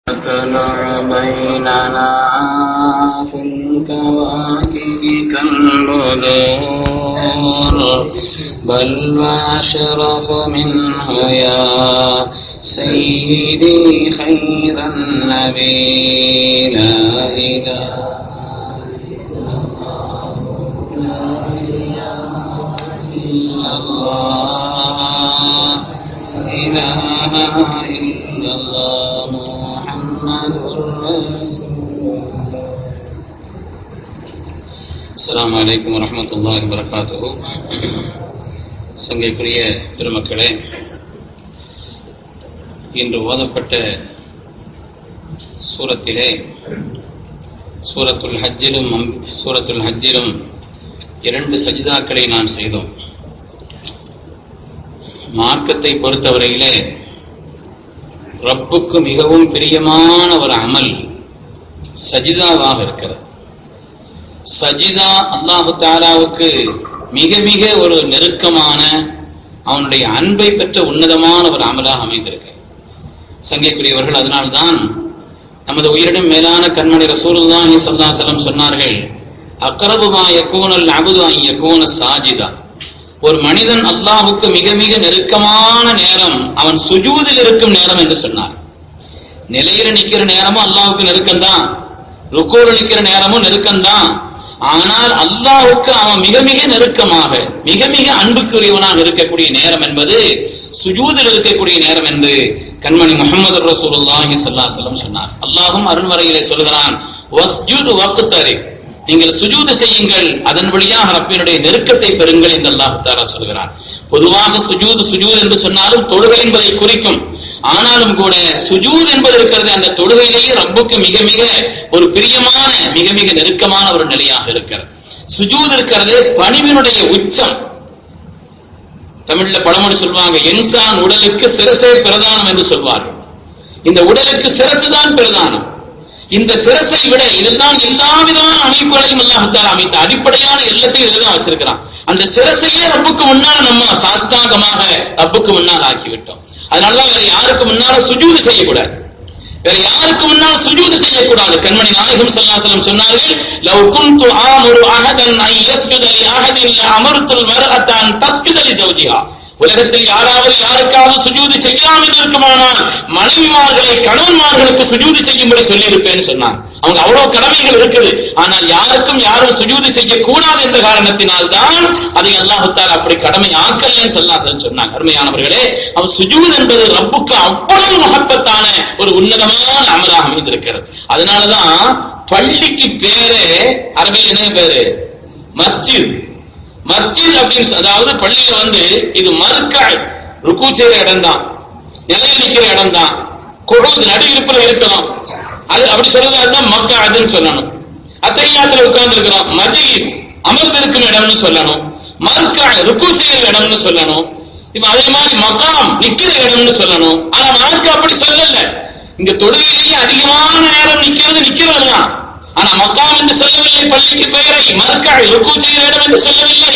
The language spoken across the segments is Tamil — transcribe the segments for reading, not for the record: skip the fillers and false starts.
تطلع بيننا في الكواكب كالبدور بل واشرف منه يا سيدي خير النبي لا إله إلا الله إله إلا الله அஸ்ஸலாமு அலைக்கும் வரஹ்மத்துல்லாஹி வபரகாத்துஹு. சங்கைக்குரிய பெருமக்களே, இன்று ஓதப்பட்ட சூரத்திலே சூரத்துல் ஹஜ்ஜிலும் 2 சஜிதாக்களை நாம் செய்தோம். மார்க்கத்தை பொறுத்தவரையிலே ரப்புக்கு மிகவும் பிரியமான ஒரு அமல் சஜிதாவாக இருக்கிறது. சஜிதா அல்லாஹு தஆலாவுக்கு மிக மிக ஒரு நெருக்கமான, அவனுடைய அன்பை பெற்ற உன்னதமான ஒரு அமலாக அமைந்திருக்கு. சங்கைக்குரியவர்கள், அதனால்தான் நமது உயிரினும் மேலான கண்மணி ரசூலுல்லாஹி ஸல்லல்லாஹு அலைஹி வஸல்லம் சொன்னார்கள், அக்ரபு மா யகூனுல் அப்து அன் யகூன சாஜிதா. ஒரு மனிதன் அல்லாஹுக்கு மிக மிக நெருக்கமான நேரம் அவன் சுஜூதில் இருக்கும் நேரம் என்று சொன்னார். நிலையில நிக்கிற நேரமும் அல்லாஹுக்கு நெருக்கம்தான், ருக்கூல நிக்கிற நேரமும் நெருக்கம்தான். ஆனால் அல்லாஹுக்கு அவன் மிக மிக நெருக்கமாக, மிக மிக அன்புக்குரியவனாக இருக்கக்கூடிய நேரம் என்பது சுஜூதில் இருக்கக்கூடிய நேரம் என்று கண்மணி முஹம்மது ரசூலுல்லாஹி ஸல்லல்லாஹு அலைஹி வஸல்லம் சொன்னார். அல்லாஹும் அருள்வரையிலே சொல்கிறான், வஸ்ஜுது வக்தரி, நீங்கள் சுஜூது செய்யுங்கள், அதன் வழியாக ரப்பினுடைய நெருக்கத்தை பெறுங்கள் என்று அல்லாஹ் தஆலா சொல்கிறான். பொதுவாக சுஜூத் என்று சொன்னாலும் தொழுகை என்பதை குறிக்கும். ஆனாலும் கூட சுஜூத் என்பது இருக்கிறது, அந்த தொழுகையிலேயே ரப்புக்கு மிக மிக ஒரு பிரியமான, மிக மிக நெருக்கமான ஒரு நிலையாக இருக்கிறது. சுஜூத் இருக்கிறது பணிவினுடைய உச்சம். தமிழ்ல பழமொழி சொல்வாங்க, இன்சான் உடலுக்கு சிரசே பிரதானம் என்று சொல்வார்கள். இந்த உடலுக்கு சிரசு தான் பிரதானம். இந்த சிரசை விட இதுதான் எல்லா விதமான அமைப்புகளையும் அல்லாஹ் தஆலா அமைத்த அடிப்படையான எல்லாத்தையும் இதுதான் வச்சிருக்கிறான். அந்த சிரசையே ரப்புக்கு முன்னால் நம்ம சாஸ்தாங்கமாக ரப்புக்கு முன்னால் ஆக்கிவிட்டோம். அதனாலதான் வேற யாருக்கு முன்னால சுஜூது செய்யக்கூடாது, வேற யாருக்கு முன்னால் சுஜூது செய்யக்கூடாது. கண்மணி நாயகம் ஸல்லல்லாஹு அலைஹி வஸல்லம் சொன்னார்கள், லவ் குன்து ஆமுரு அஹதன் அன் யஸ்ஜுத லி அஹதின் லஅமர்துல் மர்அத அன் தஸ்ஜுத லி ஜௌஜிஹா. உலகத்தில் யாராவது யாருக்காவது சுஜூது செய்யாமல் இருக்குமானால் மனைவிமார்களை கணவன்மார்களுக்கு சுஜூது செய்யும்படி சொல்லி இருப்பேன்னு சொன்னாங்க. அவங்க அவ்வளவு கடமைகள் இருக்குது. ஆனால் யாருக்கும் யாரும் சுஜூது செய்யக்கூடாது என்ற காரணத்தினால் தான் அதை அல்லாஹ் தஆலா அப்படி கடமை ஆக்கலைன்னு சொன்னாங்க. அருமையானவர்களே, அவர் சுஜூது என்பது ரப்புக்கு அவ்வளவு மகத்தான ஒரு உன்னதமான அமலாக அமைந்திருக்கிறது. அதனாலதான் பள்ளிக்கு பேரே அரபியில் என்ன பேரு? மஸ்ஜித். மஸ்ஜித் அப்படின்னு, அதாவது பள்ளியில இது மர்காய், ருக்கு செய்யற இடம் தான், நிலையில் நிக்கிற இடம் தான், குழுது நடு இருப்புல இருக்கணும். அது அப்படி சொல்றது அதுதான் மக்காதுன்னு சொல்லணும். அத்தையாத்துல உட்கார்ந்து இருக்கிறோம், மஜ்லிஸ் அமர்ந்திருக்கும் இடம்னு சொல்லணும். மர்காய் ருக்கு செய்யற இடம்னு சொல்லணும். இப்ப அதே மாதிரி மகாம் நிக்கிற இடம்னு சொல்லணும். ஆனா மார்க்க அப்படி சொல்லல. இங்க தொழுகையிலேயே அதிகமான நேரம் நிக்கிறது தான். ஆனா மக்காம் என்று சொல்லவில்லை, பள்ளிக்கு பெயரை மர்காய் ருக்கு செய்கிற இடம் என்று சொல்லவில்லை.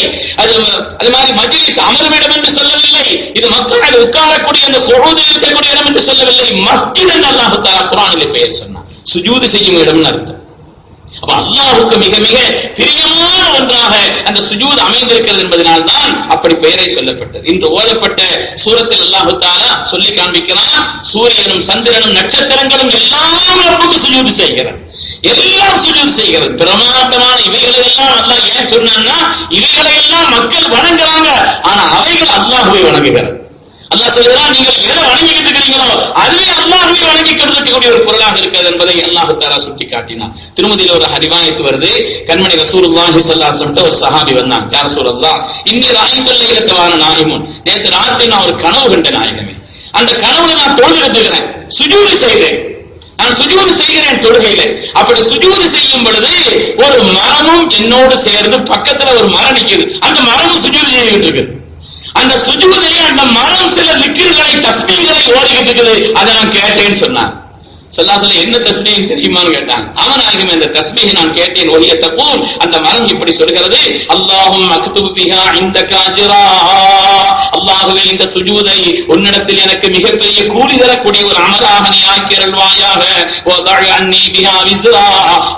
அது மாதிரி மஜ்லிஸ் அமரும் இடம் என்று சொல்லவில்லை. இது மக்காய் உட்காரக்கூடிய அந்த குஊதில் இருக்கக்கூடிய இடம் என்று சொல்லவில்லை. மஸ்ஜித் என்று அல்லாஹ் தஆலா குர்ஆனிலே பெயர் சொன்னார். சுஜூது செய்யும் இடம்னு அர்த்தம். அப்ப அல்லாஹ்வுக்கு மிக மிக பிரியமான ஒன்றாக அந்த சுஜூத் அமைந்திருக்கிறது என்பதனால் தான் அப்படி பெயரை சொல்லப்பட்டது. இன்று ஓதப்பட்ட சூரத்தில் அல்லாஹ் தஆலா சொல்லி காண்பிக்கிறான், சூரியனும் சந்திரனும் நட்சத்திரங்களும் எல்லாம் ரப்புக்கு சுஜூது செய்கிறது, எல்லாம் சுஜூத் செய்கிறது. பிரமாண்டமான இவைகளை எல்லாம் அல்லாஹ் ஏன் சொன்னான்னா, இவைகளை எல்லாம் மக்கள் வணங்குறாங்க, ஆனா அவைகள் அல்லாஹ்வை வணங்குகிறது. அல்லாஹ் சொல்கிறான், நீங்கள் எதை வணங்கிக்கிட்டு இருக்கிறீங்களோ அதுவே அல்லாஹ்வை வணங்கிக் கொண்டிருக்கக்கூடிய ஒரு பொருளாக இருக்கிறது என்பதை அல்லாஹ் தஆலா சுட்டி காட்டினார். திருமதியில ஒரு ஹரிவாயத்து வருது, கண்மணி ரசூலுல்லாஹி ஸல்லல்லாஹு அலைஹி வஸல்லம் ஒரு சஹாபி வந்தாங்க, யா ரசூலல்லாஹ் இன்னி ராயித்துல் லைலத்தவான நாயிமுன், நேத்து ராத்திரி நான் ஒரு கனவு கண்ட நாயகமே, அந்த கனவுல நான் தொழுதுட்டு இருக்கிறேன், சுஜூது செய்கிறேன், நான் சுஜூது செய்கிறேன் தொழுகையில. அப்படி சுஜூது செய்யும் பொழுது ஒரு மரமும் என்னோடு சேர்ந்து பக்கத்துல ஒரு மரம் நிக்குது, அந்த மரமும் சுஜூது செய்துட்டு இருக்குது. அந்த சுஜூதிலே அந்த மரம் சில திக்ர்களை தஸ்பீஹ்களை ஓடிக்கிட்டு இருக்குது, அதை நான் கேட்டேன்னு சொன்னார். ஸல்லல்லாஹு அலைஹி என்ன தஸ்பீஹ் தெரியுமான்னு கேட்டாங்க. அவன் நாயகமே அந்த தஸ்பீஹ் நான் கேட்டேன். வஹிய தகூல், அந்த மரம் இப்படி சொல்கிறது, அல்லாஹும்ம அக்துப் பிஹா இந்தக அஜ்ரா, அல்லாஹ்வே இந்த சுஜூதை உன்னிடத்தில் எனக்கு மிகப்பெரிய கூலி தரக்கூடிய ஒரு அமலாக நீ ஆக்கி அருள்வாயாக. வதஅ அன்னி பிஹா விஸ்ரா,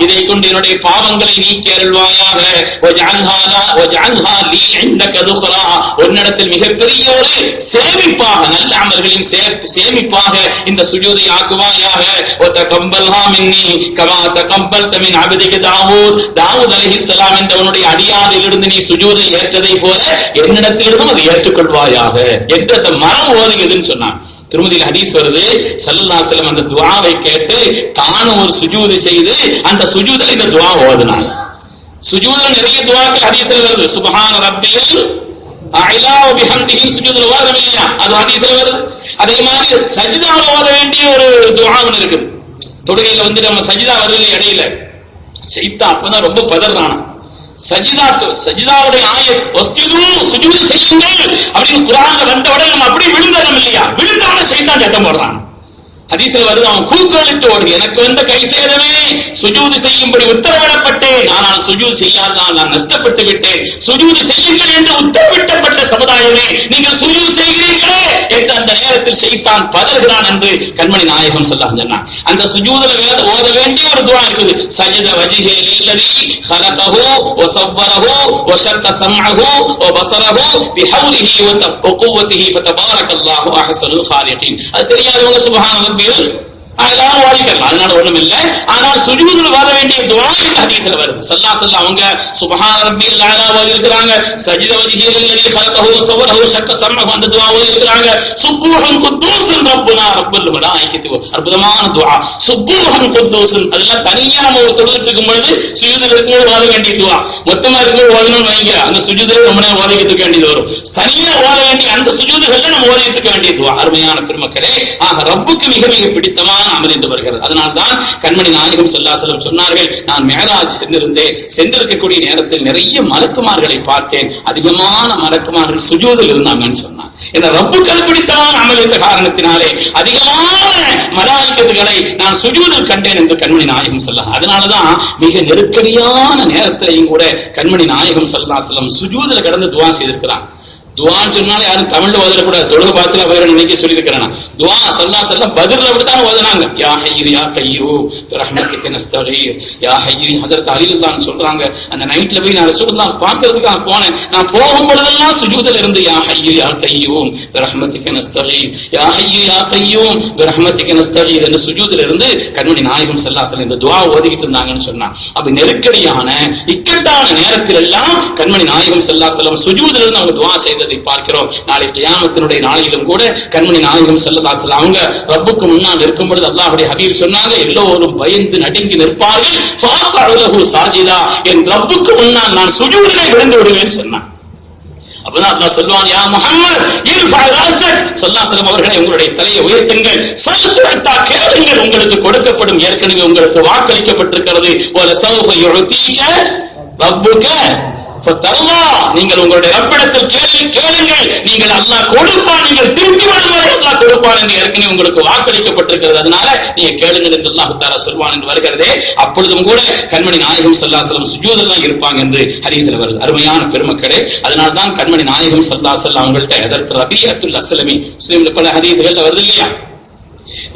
இதை கொண்டு என்னுடைய பாவங்களை நீக்கி அருள்வாயாக. வஜஅல்ஹா லீ இந்தக துக்ரா, உன்னிடத்தில் மிகப்பெரிய ஒரு சேமிப்பாக, நல்ல அமல்களின் சேமிப்பாக இந்த சுஜூதை ஆக்குவாயாக. وتقبلها مني كما تقبلت من عبدك داوود, தாவூத் அலைஹிஸ்ஸலாம் என்ற உன்னுடைய அடியாரிலிருந்து நீ சுஜூதை ஏற்றதை போல என்னிடத்திலிருந்தும் அதை ஏற்றுக்கொள்வாயாக என்று அந்த மரம் ஓதுகிறதுன்னு சொன்னான். திருமதியில் ஹதீஸ் வருது, ஸல்லல்லாஹு அலைஹி வஸல்லம் அந்த துஆவை கேட்டு தானும் ஒரு சுஜூது செய்து அந்த சுஜூதில் இந்த துஆ ஓதுனாங்க. சுஜூதில் நிறைய துஆக்கள் ஹதீஸ்ல வருது. சுப்ஹான ரப்பியல் அலா வ பிஹம்திஹி சுஜூதுல ஓதணும் இல்லையா, அது ஹதீஸ்ல வருது. அதே மாதிரி சஜிதால ஓத வேண்டிய ஒரு துஆவும் இருக்குது. தொழுகையில நம்ம சஜிதா வருது இடையில, ஷைத்தான் அப்பதான் ரொம்ப பதறான. சஜிதாவுடைய ஆயத் வஸ்ஜுது, சுஜூத் செய்யுங்கள் அப்படின்னு குர்ஆன்ல வந்த உடனே நம்ம அப்படியே விழுந்தோம் இல்லையா, விழுந்தவன ஷைத்தான் சத்தம் போடுறான். ஹதீஸ்ல வருது, அவன் கூக்களிட்டு ஓடு, எனக்கு வந்த கை சேதமே, சுஜூது செய்யும்படி உத்தரவிடப்பட்டேன், ஆனால் சுஜூது செய்யாததால் நான் நஷ்டப்பட்டு விட்டேன். சுஜூது செய்யுங்கள் என்று உத்தரவிட்டப்பட்ட சமுதாயமே நீங்கள் சுஜூது செய்கிறீர்களே என்று அந்த நேரத்தில் ஷைத்தான் பதறுகிறான் என்று கண்மணி நாயகம் ஸல்லல்லாஹு அலைஹி வஸல்லம். அந்த சுஜூதுல ஓத வேண்டிய ஒரு துஆ இருக்குது. சஜத வஜ்ஹி லில்லதி خلقஹு வஸவ்வரஹு வஷக்க ஸம்அஹு வபஸரஹு பிஹவ்லிஹி வகுவத்திஹி ஃபதபாரக்கல்லாஹு அஹ்ஸனுல் காலிகீன். அது தெரியாதவங்க சுப்ஹானல்லாஹ் எல்லாரும் வாதிக்கலாம், அதனால ஒண்ணும் இல்ல. ஆனால் சுஜூதுல வாத வேண்டிய துஆ இந்த ஹதீஸ்ல வருது. ஸல்லல்லாஹு அலைஹி வஸல்லம் அவங்க சுப்ஹான ரப்பியல் அலா ஓதி இருக்கிறாங்க. சஜித வஜ்ஹி லில்லதி خلقஹு வஸவ்வரஹு வஷக்க ஸம்அஹு அந்த துஆ ஓதி இருக்கிறாங்க. சுப்ஹூன் குத்தூஸுன் ரப்புனா ரப்புல் மலாயிகத்தி, அற்புதமான துஆ. சுப்ஹூன் குத்தூஸுன், அதெல்லாம் தனியா நம்ம ஒரு தொழுதுட்டு இருக்கும் பொழுது சுஜூதுல இருக்கும்போது ஓத வேண்டிய துஆ. மொத்தமா இருக்கும்போது ஓதணும்னு வைங்க, அந்த சுஜூதுல ரொம்ப நேரம் ஓதிக்கிட்டு இருக்க வேண்டியது வரும். தனியா ஓத வேண்டிய அந்த சுஜூதுகள்ல நம்ம ஓதிக்கிட்டு இருக்க வேண்டிய துஆ. அருமையான பெருமக்களே, ஆக ரப்புக்கு மிக மிக பிடித்தமான அமல் என்று வருகிறது. அதனால்தான் கண்மணி நாயகம் ஸல்லல்லாஹு அலைஹி வஸல்லம் சொன்னார்கள், நான் மிஅராஜ் சென்றிருக்கக்கூடிய நேரத்தில் நிறைய மலக்குமார்களை பார்த்தேன், அதிகமான மலக்குமார்கள் சுஜூதில் இருந்தாங்கன்னு சொன்னார். இந்த ரப்புக்கு பிடித்தமான அமல் என்ற காரணத்தினாலே அதிகமான மலாயிகத்துகளை நான் சுஜூதில் கண்டேன் என்று கண்மணி நாயகம் ஸல்லல்லாஹு. அதனாலதான் மிக நெருக்கடியான நேரத்திலையும் கூட கண்மணி நாயகம் ஸல்லல்லாஹு அலைஹி வஸல்லம் சுஜூதில் கடந்து துஆ செய்திருக்கிறான். துஆன்னு சொன்னாலும் யாரும் தமிழ்ல ஓதக்கூடாது, தொழுகை பார்த்து வேற நினைக்க சொல்லியிருக்கிறேன். துஆ ஸல்லல்லாஹு அலைஹி வஸல்லம் பத்ர்ல அப்படித்தான் ஓதுனாங்க. யா ஹய்யு யா கய்யூம் பிரஹ்மத்திக நஸ்தகீஸ், யா ஹய்யு. ஹஜ்ரத் அலி ரலியல்லாஹு சொல்றாங்க, அந்த நைட்ல போய் நான் ரசூலுல்லாஹ் பார்க்கிறதுக்கு போனேன். நான் போகும் பொழுதெல்லாம் சுஜூதில் இருந்து யா ஹய்யு யா கய்யூம் பிரஹ்மத்திக நஸ்தகீஸ், யா ஹய்யு யா கய்யூம் பிரஹ்மத்திக நஸ்தகீஸ் என்று சுஜூதில் இருந்து கண்மணி நாயகம் ஸல்லல்லாஹு அலைஹி வஸல்லம் இந்த துஆ ஓதிக்கிட்டு இருந்தாங்கன்னு சொன்னா. அப்ப நெருக்கடியான இக்கட்டான நேரத்தில் எல்லாம் கண்மணி நாயகம் ஸல்லல்லாஹு அலைஹி வஸல்லம் சுஜூதில் இருந்து அவங்க துஆ செய்ததை பார்க்கிறோம். நாளை கியாமத்தினுடைய நாளிலும் கூட கண்மணி நாயகம் ஸல்லல்லாஹு அலைஹி வஸல்லம் அவங்க ரப்புக்கு முன்னால் இருக்கும் பொழுது அல்லாஹ்வுடைய ஹபீப் சொன்னாங்க, எல்லோரும் பயந்து நடுங்கி நிற்பார்கள். ஃபஅலஹு சாஜிதா, என் ரப்புக்கு முன்னால் நான் சுஜூதிலே விழுந்து விடுவேன் சொன்னான். அப்பதான் அல்லாஹ் சொல்வான், யா முஹம்மத் இர்ஃபா ராஸக், ஸல்லல்லாஹு அலைஹி வஸல்லம் அவர்களே உங்களுடைய தலையை உயர்த்துங்கள், சல்துஅத்தா கேளுங்கள் உங்களுக்கு கொடுக்கப்படும், ஏற்கனவே உங்களுக்கு வாக்களிக்கப்பட்டிருக்கிறது. வல சௌஃப யுஅதீக ரப்புக ஃபதர்லா, நீங்கள் உங்களுடைய ரப்பிடத்தில் கேளுங்கள், நீங்கள் அல்லாஹ் கொடுப்பான், நீங்கள் திருப்பி வரும் வரை அல்லாஹ் கொடுப்பான் என்று ஏற்கனவே உங்களுக்கு வாக்களிக்கப்பட்டிருக்கிறது, அதனால நீங்க கேளுங்கள் என்று அல்லாஹ் தஆலா சொல்வான் என்று வருகிறதே. அப்பொழுதும் கூட கண்மணி நாயகம் ஸல்லல்லாஹு அலைஹி வஸல்லம் சுஜூதில் தான் இருப்பாங்க என்று ஹதீஸ்ல வருது. அருமையான பெருமக்களே, அதனால தான் கண்மணி நாயகம் ஸல்லல்லாஹு அலைஹி வஸல்லம் அவங்கள்ட்ட ஹஜ்ரத் ரபியத்துல் அஸ்லமி முஸ்லிம்ல பல ஹதீஸ்கள்ல வருது இல்லையா,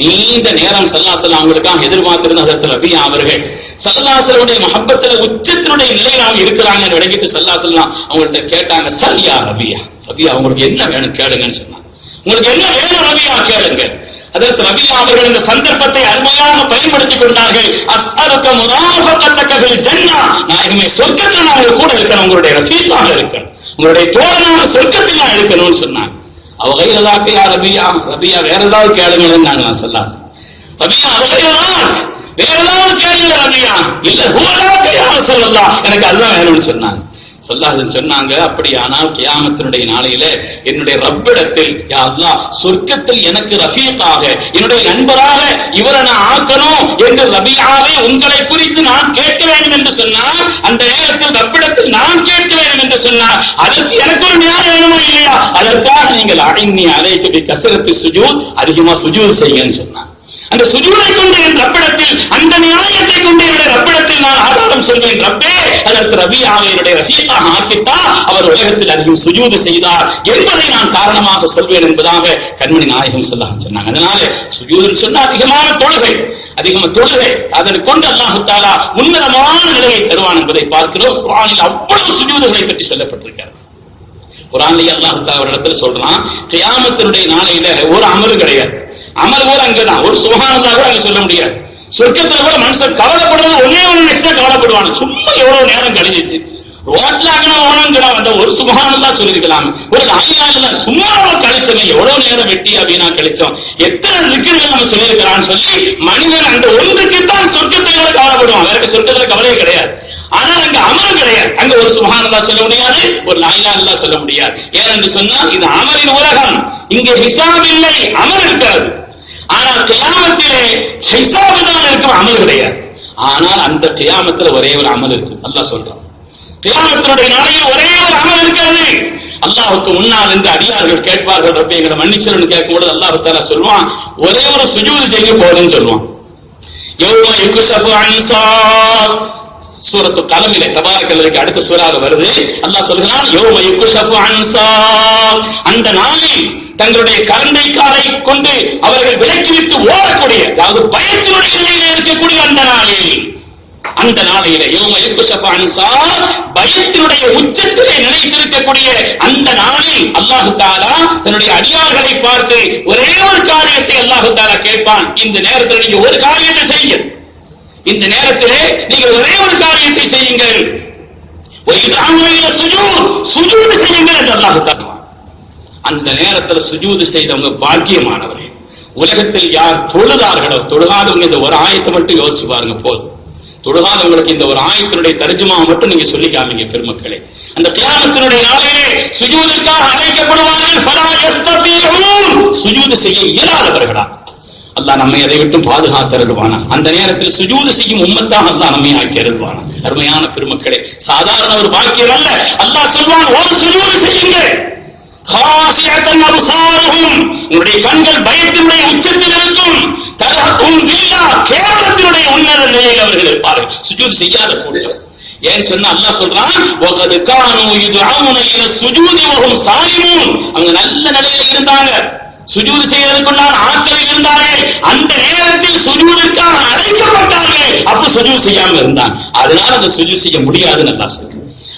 நீண்ட நேரம் ஸல்லல்லாஹு அலைஹி வஸல்லம் அவங்களுக்காக எதிர்பார்த்திருந்த ஹஜ்ரத் ரபியா அவர்கள் ஸல்லல்லாஹு அலைஹி வஸல்லம் மஹப்பத்துல உச்சத்தினுடைய நிலையில இருக்கிறாங்க என்று விளங்கிட்டு ஸல்லல்லாஹு அலைஹி வஸல்லம் அவங்கள்ட்ட கேட்டாங்க, சல் யா ரபியா, ரபியா உங்களுக்கு என்ன வேணும் கேளுங்கன்னு சொன்னாங்க. உங்களுக்கு என்ன வேணும் ரபியா கேளுங்க. ஹஜ்ரத் ரபியா அவர்கள் இந்த சந்தர்ப்பத்தை அருமையாக பயன்படுத்திக் கொண்டார்கள். அஸ்அலுக முராஃபகத்தக ஃபில் ஜன்னah, நாயகமே சொர்க்கத்தில் நான் கூட இருக்கணும், உங்களுடைய ரஃபீக்காக இருக்கணும், உங்களுடைய தோழனாக சொர்க்கத்தில் நான் இருக்கணும்னு சொன்னாங்க. அவகையலாக யா ரபியா, ரபியா வேற ஏதாவது கேளுங்கன்னு நாங்களாம் ஸல்லல்லாஹு அலைஹி வஸல்லம். ரபியா அவகையலாக வேற ஏதாவது கேளுங்க ரபியா, இல்ல ஹுவலாக யா ரசூலல்லாஹ், எனக்கு அதுதான் வேணும்னு சொன்னாங்க. ஸல்லல்லாஹு அலைஹி சொன்னாங்க, அப்படியானால் கியாமத்தினுடைய நாளையில என்னுடைய ரப்பிடத்தில் யா அல்லாஹ் சொர்க்கத்தில் எனக்கு ரஃபீக்காக என்னுடைய நண்பராக இவரை நான் ஆக்கணும் என்று ரபியாவே உங்களை குறித்து நான் கேட்க வேண்டும் என்று சொன்னார். அந்த நேரத்தில் ரப்பிடத்தில் நான் கேட்க வேண்டும் என்று சொன்னார். அதற்கு எனக்கு ஒரு நியாயம் வேணுமா இல்லையா, அதற்காக நீங்கள் அடைநி அலைக்கு கஸரத்து சுஜூத், அதிகமா சுஜூத் செய்யுங்கன்னு சொன்னார். அந்த சுஜூதை கொண்டு என் ரப்பிடத்தில், அந்த நியாயத்தை கொண்டு என்னுடைய ரப்பிடத்தில் நான் ஆதாரம் சொல்வேன். ரப்பே, அதற்கு ரபியாவை என்னுடைய ரஃபீக்காக ஆக்கித்தா, அவர் உலகத்தில் அதிகம் சுஜூது செய்தார் என்பதை நான் காரணமாக சொல்வேன் என்பதாக கண்மணி நாயகம் சொன்னாங்க. அதனால சுஜூதுன்னு சொன்னா அதிகமான தொழுகை, அதனை கொண்டு அல்லாஹ் தஆலா உன்னதமான நிலையை தருவான் என்பதை பார்க்கிறோம். குர்ஆனில் அவ்வளவு சுஜூதுகளை பற்றி சொல்லப்பட்டிருக்கிறது. குர்ஆனில் அல்லாஹ் தஆலா ஒரு இடத்துல சொல்றான், கியாமத்தினுடைய நாளையில ஒரு அமலும் கிடையாது. அமல் கூட அங்கதான், ஒரு சுப்ஹானல்லாஹ் கூட அங்க சொல்ல முடியாது. சொர்க்கத்துல கூட மனுஷன் கவலைப்படுறது ஒரே ஒரு நிமிஷம் கவலைப்படுவாங்க. சும்மா எவ்வளவு நேரம் கழிஞ்சிச்சு, ரோட்ல அந்த ஒரு சுப்ஹானல்லாஹ் சொல்லிருக்கலாம், ஒரு லா இலாஹ இல்லல்லாஹ் சும்மா கழிச்சோம், எவ்வளவு நேரம் வெட்டி அப்படின்னா கழிச்சோம், எத்தனை திக்ர்கள் நம்ம சொல்லியிருக்கிறான்னு சொல்லி மனிதன் அந்த ஒன்றுக்கு தான் சொர்க்கத்தை கூட கவலைப்படுவான். வேற சொர்க்கத்துல கவலையே கிடையாது. ஆனால் அங்க அமலும் கிடையாது. அங்க ஒரு சுப்ஹானல்லாஹ் சொல்ல முடியாது, ஒரு லா இலாஹ இல்லல்லாஹ் சொல்ல முடியாது. ஏனென்று சொன்னால் இது அமலின் உலகம். இங்கே ஹிசாப் இல்லை, அமல் இருக்கிறது. ஆனால் கியாமத்திலே ஹிசாப் தான் இருக்கும், அமல் கிடையாது. ஆனால் அந்த கியாமத்துல ஒரே ஒரு அமல் இருக்கு. அல்லாஹ் சொல்றான், கியாமத்தினுடைய நாளையில் ஒரே ஒரு அமல் இருக்கிறது. அல்லாஹ்வுக்கு முன்னால் இருந்து அடியார்கள் கேட்பார்கள், ரப்பே எங்களை மன்னிச்சிருன்னு கேட்கும்போது அல்லாஹ் தஆலா சொல்வான், ஒரே ஒரு சுஜூது செய்ய போதுன்னு சொல்லுவான். யௌம யுக்ஷஃபு அன் ஸாக், சூரத்து கலமிலே தபாரக்கல்லதுக்கு அடுத்த சூறாக வருது. அல்லாஹ் சொல்கிறான், யௌம யுக்ஷஃபு அன் ஸாக், அந்த நாளில் தங்களுடைய கரண்டைக்காரை கொண்டு அவர்கள் விலக்கிவிட்டு ஓடக்கூடிய, அதாவது பயத்தினுடைய நிலையிலே இருக்கக்கூடிய அந்த நாளையிலே யௌம யுக்ஷஃபு அன் ஸாக், பயத்தினுடைய உச்சத்திலே நிலைத்திருக்கக்கூடிய அந்த நாளில் அல்லாஹ் தஆலா தன்னுடைய அடியார்களை பார்த்து ஒரே ஒரு காரியத்தை அல்லாஹ் தஆலா கேட்பான், இந்த நேரத்தில் நீங்க ஒரு காரியத்தை செய்யுங்க, இந்த நேரத்திலே நீங்கள் ஒரே ஒரு காரியத்தை செய்யுங்கள், சுஜூது செய்யுங்கள் என்று அல்லாஹ் தஆலா. அந்த நேரத்தில் சுஜூது செய்தவங்க பாக்கியமானவர்கள். உலகத்தில் யார் தொழுதார்களோ, தொழுகாதவங்க இந்த ஒரு ஆயத்தை மட்டும் யோசிச்சு பாருங்க போதும். தொழுகாதவங்களுக்கு இந்த ஒரு ஆயத்தினுடைய தர்ஜுமா மட்டும் நீங்க சொல்லி காமிங்க பெருமக்களே. அந்த கியாமத்தினுடைய நாளிலே சுஜூதுக்காக அழைக்கப்படுவார்கள், ஃபலா யஸ்ததீஊன், சுஜூது செய்ய இயலாதவர்களா. அல்லாஹ் நம்மை அதை விட்டு பாதுகாத்தருள்வானா. அந்த நேரத்தில் சுஜூது செய்யும் உம்மத்தாக அல்லாஹ் நம்மை ஆக்கி அருள்வானா. அருமையான பெருமக்களே, சாதாரண ஒரு பாக்கியம் அல்ல. அல்லாஹ் சொல்வான், ஒரு சுஜூது செய்யுங்க, காசியத்தன் அப்சாருஹும், உங்களுடைய கண்கள் பயத்தினுடைய உச்சத்தில் இருக்கும், தரஹும் பில்லா, கேவலத்தினுடைய உன்னத நிலையில் அவர்கள் இருப்பார்கள். சுஜூது செய்யாத கூட்டம். ஏன் சொன்னா அல்லாஹ் சொல்றான், வகத் கானூ யுதுஊன இல சுஜூதி வஹும் சாலிமூன், அவங்க நல்ல நிலையில் இருந்தாங்க, சுஜூது செய்வதற்குண்டான ஆற்றலில் இருந்தார்கள். அந்த நேரத்தில் சுஜூதுக்காக அழைக்கப்பட்டார்கள், அப்ப சுஜூது செய்யாம இருந்தாங்க. அதனால அந்த சுஜூது செய்ய முடியாதுன்னு அல்லாஹ் சொல்றான்.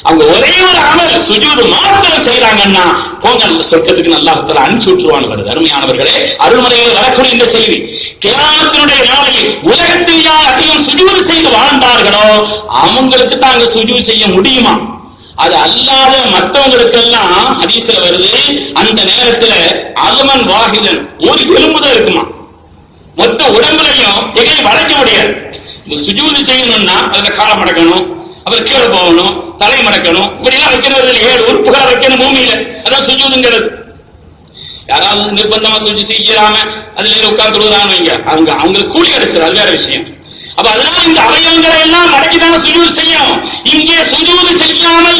அவங்க ஒரே ஒரு அமல் சுஜூது மாத்திரம் செய்யறாங்கன்னா போங்க சொர்க்கத்துக்கு அல்லாஹ் தஆலா அனுப்பிச்சு விட்டுருவான்னு வருது. அருமையானவர்களே, அருள்மறையில் வரக்கூடிய இந்த செய்தி, கியாமத்தினுடைய நாளையில் உலகத்தில் யார் அதிகம் சுஜூது செய்து வாழ்ந்தார்களோ அவங்களுக்கு தான் அங்க சுஜூது செய்ய முடியுமா. அது அல்லாத மற்றவங்களுக்கெல்லாம் ஹதீஸ்ல வருது, அந்த நேரத்துல அலமன் வாஹிதன், ஒரு எலும்புதான் இருக்குமா, மொத்த உடம்புலையும் எங்கேயும் வளைக்க முடியாது. சுஜூது செய்யணும்னா அதுல காலம் மடக்கணும், அவர் கீழே போகணும், தலை மடக்கணும், இப்படி எல்லாம் வைக்கிறது 7 உறுப்புகளை வைக்கணும் பூமியில, அதான் சுஜூதுங்கிறது. யாராவது நிர்பந்தமா சுஜூது செய்யறாம அதுல உட்கார்ந்து வைங்க, அவங்களுக்கு கூலி கிடைச்சது, அது வேற விஷயம். அப்ப அதனால இந்த அவயவங்களை எல்லாம் மடக்கிதான சுஜூது செய்யணும். இங்கே சுஜூது செய்யாமல்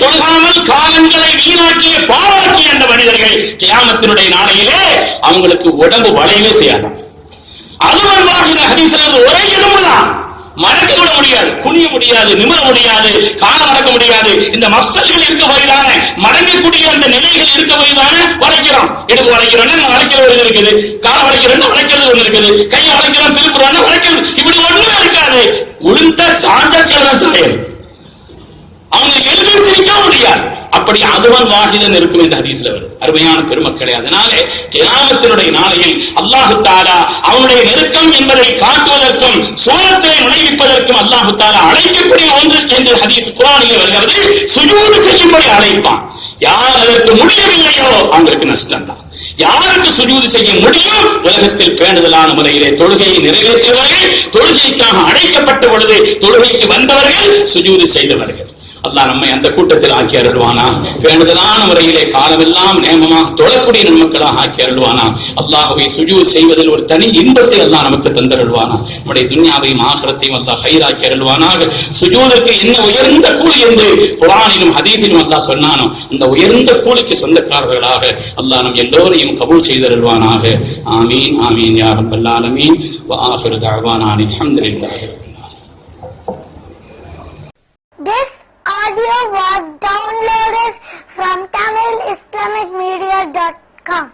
தொழுகாமல் காலங்களை வீணாக்கிய பாழாக்கிய அந்த மனிதர்கள் கியாமத்தினுடைய நாளையிலே அவங்களுக்கு உடம்பு வளையவே செய்யாதான். அதுவன் வாகின ஹதீஸ்ல ஒரே எலும்புதான், மடக்க கூட முடியாது, குனிய முடியாது, நிமிர முடியாது, காலம் மடக்க முடியாது. இந்த மஃசல்கள் இருக்க போய்தானே, மடங்கக்கூடிய அந்த நிலைகள் இருக்க போய்தானே வளைக்கிறோம். இடுப்பு வளைக்கிறோம், வளைக்கிறது ஒன்று இருக்குது, காலம் வளைக்கிறோம், வளைக்கிறது ஒன்று இருக்குது, கையை வளைக்கிறோம், திருப்புறோம், வளைக்கிறது, இப்படி ஒண்ணுமே இருக்காது. உளுந்த சாஞ்சல் சாயம் அவங்க எழுதி சிரிக்க முடியாது. அப்படி அதுவன் வாஹிதன் இருக்கும் இந்த ஹதீஸ்ல வருது. அருமையான பெருமக்களே, அதனாலே கியாமத்தினுடைய நாளையில் அல்லாஹ் தஆலா அவனுடைய நெருக்கம் என்பதை காட்டுவதற்கும் சுவனத்தை நுழைவிப்பதற்கும் அல்லாஹ் தஆலா அழைக்கக்கூடிய ஒன்று என்று ஹதீஸ் குர்ஆனிலே வருகிறது. சுஜூது செய்யும்படி அழைப்பான். யார் அதற்கு முடியவில்லையோ அவங்களுக்கு நஷ்டம் தான். யாருக்கு சுஜூது செய்ய முடியும், உலகத்தில் பேணுதலான முறையிலே தொழுகையை நிறைவேற்றியவர்கள், தொழுகைக்காக அழைக்கப்பட்ட பொழுது தொழுகைக்கு வந்தவர்கள், சுஜூது செய்தவர்கள். அல்லாஹ் நம்மை அந்த கூட்டத்தில் ஆக்கி அருள்வானா. பேணுதலான முறையிலே காலமெல்லாம் நேமமாக தொழக்கூடிய நன்மக்களாக ஆக்கி அருள்வானா. அல்லாஹ்வை சுஜூத் செய்வதில் ஒரு தனி இன்பத்தை அல்லாஹ் நமக்கு தந்தருள்வானா. நம்முடைய துன்யாவையும் ஆகிரத்தையும் அல்லாஹ் கைராக்கி அருள்வானாக. சுஜூதுக்கு என்ன உயர்ந்த கூலி என்று குர்ஆனிலும் ஹதீஸிலும் அல்லாஹ் சொன்னானோ அந்த உயர்ந்த கூலிக்கு சொந்தக்காரர்களாக அல்லாஹ் நம் எல்லோரையும் கபூல் செய்தருள்வானாக. ஆமீன் ஆமீன் யா ரப்பல் ஆலமீன். வ ஆகிரு தஅவானா அல்ஹம்துலில்லாஹி ரப்பில் ஆலமீன். This audio was downloaded from tamilbayan.com.